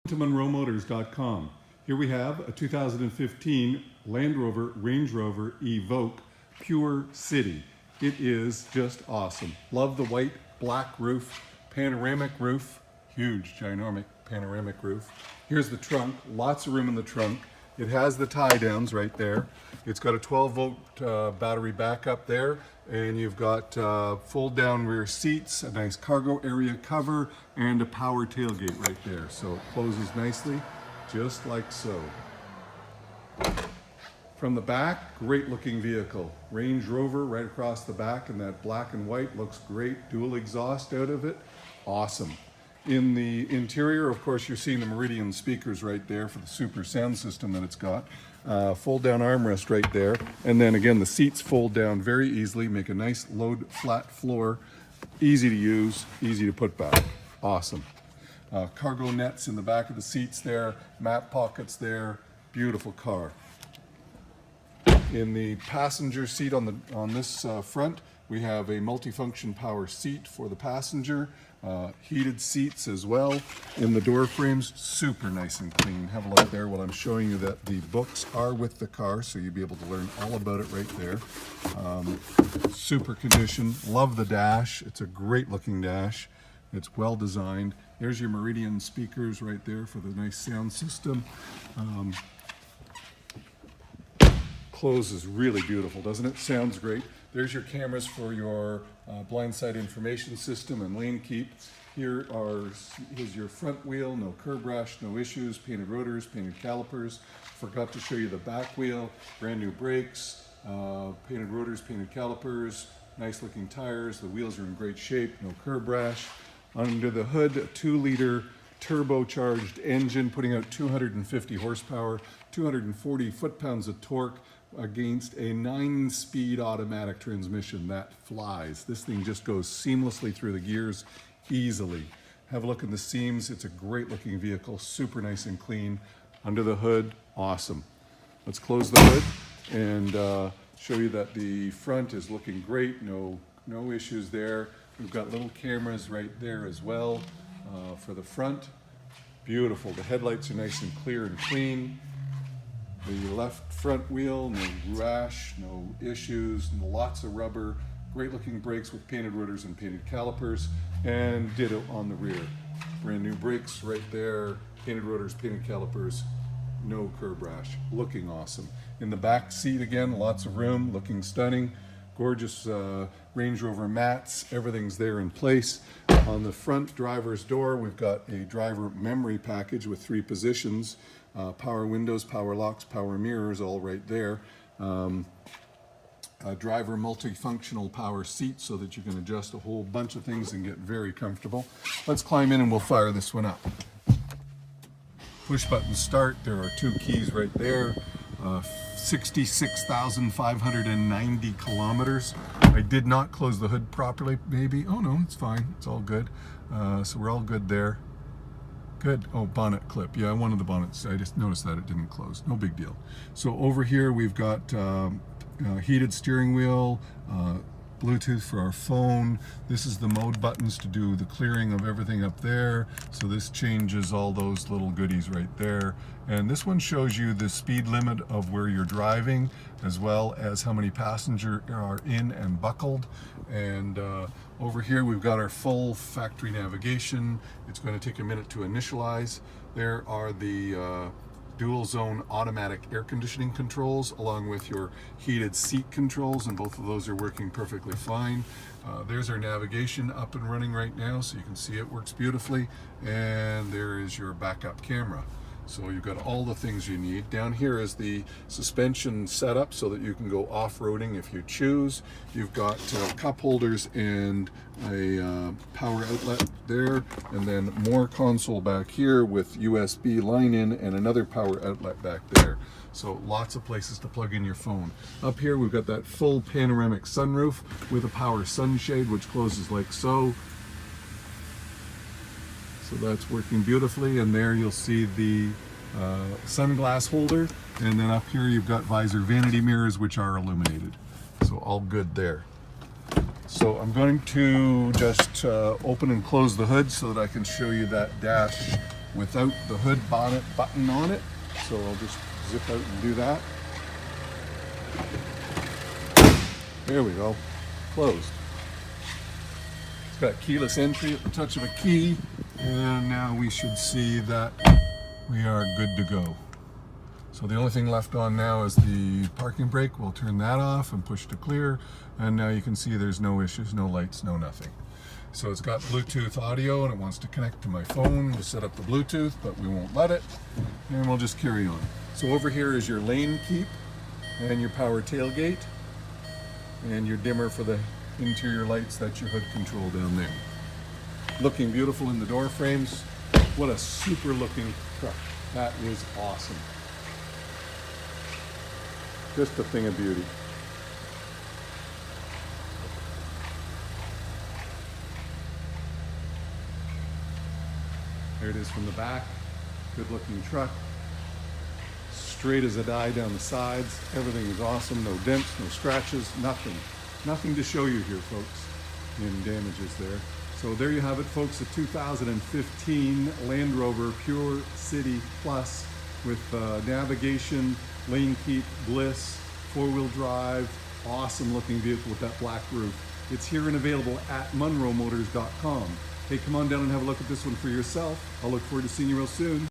To MunroMotors.com. Here we have a 2015 Land Rover Range Rover EVOQUE Pure City. It is just awesome. Love the white black roof, panoramic roof, huge ginormic panoramic roof. Here's the trunk, lots of room in the trunk. It has the tie downs right there. It's got a 12-volt battery backup there, and you've got fold down rear seats, a nice cargo area cover, and a power tailgate right there. So it closes nicely, just like so. From the back, great looking vehicle. Range Rover right across the back, and that black and white looks great. Dual exhaust out of it, awesome. In the interior, of course, you're seeing the Meridian speakers right there for the super sound system that it's got. Fold down armrest right there. And then again, the seats fold down very easily, make a nice load flat floor. Easy to use, easy to put back. Awesome. Cargo nets in the back of the seats there, map pockets there. Beautiful car. In the passenger seat on this front, we have a multifunction power seat for the passenger. Heated seats as well. In the door frames, super nice and clean. Have a look there while I'm showing you that the books are with the car, so you'll be able to learn all about it right there. Super condition. Love the dash. It's a great looking dash. It's well designed. There's your Meridian speakers right there for the nice sound system. Closes really beautiful, doesn't it? Sounds great. There's your cameras for your blind side information system and lane keep. Here's your front wheel, no curb rash, no issues, painted rotors, painted calipers. Forgot to show you the back wheel, brand new brakes, painted rotors, painted calipers, nice looking tires. The wheels are in great shape, no curb rash. Under the hood, a 2-liter turbocharged engine putting out 250 horsepower, 240 foot-pounds of torque, against a 9-speed automatic transmission that flies. This thing just goes seamlessly through the gears easily. Have a look in the seams. It's a great looking vehicle, super nice and clean. Under the hood, awesome. Let's close the hood and show you that the front is looking great. No issues there. We've got little cameras right there as well for the front. Beautiful. The headlights are nice and clear and clean. The left front wheel, no rash, no issues, lots of rubber, great looking brakes with painted rotors and painted calipers, and ditto on the rear. Brand new brakes right there, painted rotors, painted calipers, no curb rash, looking awesome. In the back seat again, lots of room, looking stunning. Gorgeous Range Rover mats, everything's there in place. On the front driver's door, we've got a driver memory package with 3 positions. Power windows, power locks, power mirrors, all right there. A driver multifunctional power seat so that you can adjust a whole bunch of things and get very comfortable. Let's climb in and we'll fire this one up. Push button start, there are 2 keys right there. 66,590 kilometers. I did not close the hood properly, maybe. Oh no, it's fine, it's all good. So we're all good there. Good. Oh, bonnet clip. Yeah, one of the bonnets. I just noticed that it didn't close. No big deal. So over here we've got heated steering wheel, Bluetooth for our phone. This is the mode buttons to do the clearing of everything up there. So this changes all those little goodies right there. And this one shows you the speed limit of where you're driving, as well as how many passengers are in and buckled. And over here we've got our full factory navigation. It's going to take a minute to initialize. There are the dual zone automatic air conditioning controls along with your heated seat controls, and both of those are working perfectly fine. There's our navigation up and running right now, so you can see it works beautifully. And there is your backup camera. So you've got all the things you need. Down here is the suspension setup so that you can go off-roading if you choose. You've got cup holders and a power outlet there, and then more console back here with USB line in and another power outlet back there. So lots of places to plug in your phone. Up here we've got that full panoramic sunroof with a power sunshade which closes like so. So that's working beautifully, and there you'll see the sunglass holder, and then up here you've got visor vanity mirrors which are illuminated. So all good there. So I'm going to just open and close the hood so that I can show you that dash without the hood bonnet button on it. So I'll just zip out and do that. There we go, closed. It's got keyless entry at the touch of a key, and now we should see that we are good to go. So the only thing left on now is the parking brake. We'll turn that off and push to clear, and now you can see there's no issues, no lights, no nothing. So it's got Bluetooth audio and it wants to connect to my phone to set up the Bluetooth, but we won't let it, and we'll just carry on. So over here is your lane keep and your power tailgate and your dimmer for the interior lights. That's your hood control down there. Looking beautiful in the door frames. What a super looking truck. That is awesome. Just a thing of beauty. There it is from the back. Good looking truck. Straight as a die down the sides. Everything is awesome. No dents, no scratches, nothing. Nothing to show you here, folks, in damages there. So there you have it, folks, a 2015 Land Rover Pure City Plus with navigation, lane keep, bliss, four-wheel drive, awesome looking vehicle with that black roof. It's here and available at munromotors.com. Hey, come on down and have a look at this one for yourself. I'll look forward to seeing you real soon.